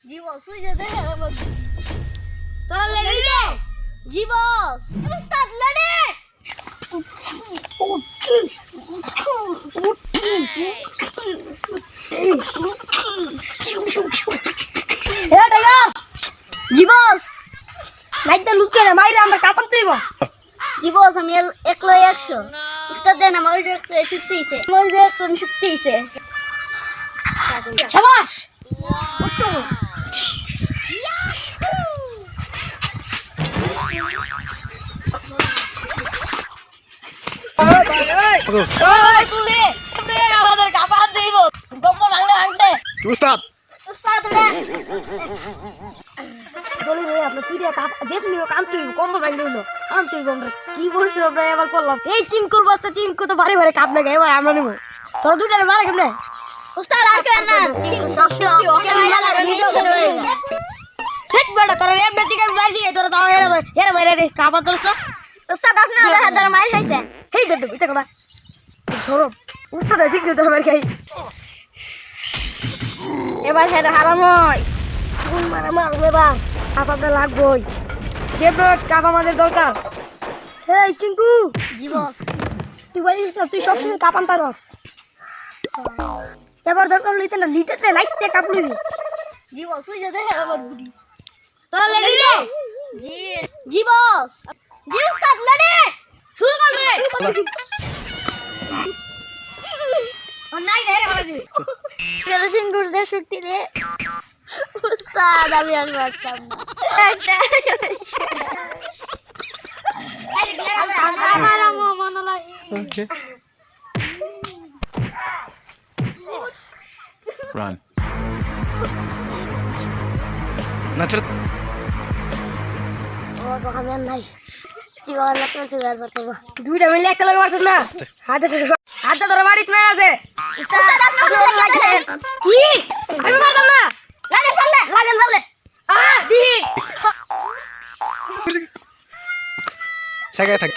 জি বস ওই যে দেখেন আমার তোরা লেডি রে জি বস উস্তাদ লেডি এ টাইগার জি বস নাইতে লুকে রে মাইরে আমরা কাপন তুইব জি বস আমি একলো 100 উস্তাদ দেন আমার ওই যে শক্তি হইছে আমার যে কোন শক্তি হইছে শাবাশ উত্তম ওই তুলে তুলে আমাদের কাপড় দেব গম্বর ভাঙলে ভাঙতে উস্তাদ উস্তাদ রে বলি রে আপনি কি রে কাপ যে নিও কাম তুই গম্বর ভাঙলে হলো কাম তুই গম্বর কি বলছিস আমরা এবার করলাম এই চিনকুর বস্তা চিনকু তো ভারী ভারী কাপ লাগে এবার আমরা নিব তোরা দুইটা মারা কেমনে উস্তাদ আর কেন না চিনকু শক্তি ওকে মারা লাগে নিজেও খেতে পারি না ঠিক বড় তোরা এমনি থেকে মারছি তোরা তাও এরা বাইরে রে কাপড় তোরছ না উস্তাদ আপনি আমার হাত ধরে মার খাইছে হেই দে এটা কবা সরব উস্তাদ ঠিক তো আমার খাই এবার হেডা হারাম হয় কোন মারা মারবে বা কাপ আপনার লাগবই যে কাপ আমাদের দরকার এই চিঙ্কু জি বস তুই বলিস না তুই সবসময় কাপ আনতে রস এবার দরকার লইতে না লিটারটা লাইতে কাপ নিবি জি বস ওই যে দেখে আমার বুড়ি তোরা লেডি রে জি জি বস জি উস্তাদ লেডি শুরু করবে নাই রে বলা দিবি এর চিঙ্কুর যে শক্তি রে উস্তাদ আমি আর পারতাম না আমার মন লাগে ওকে রান না তেরে ও তো আমি নাই কি বল না তো সুগার করতে দুইটা মিলে একটা লাগে মারছিস না হাতে ধরে বাড়িত মেরে আছে উস্তাদ আপনি লাগেন কি আমি মারতাম না লাগেন পারলে দি জায়গায় থাক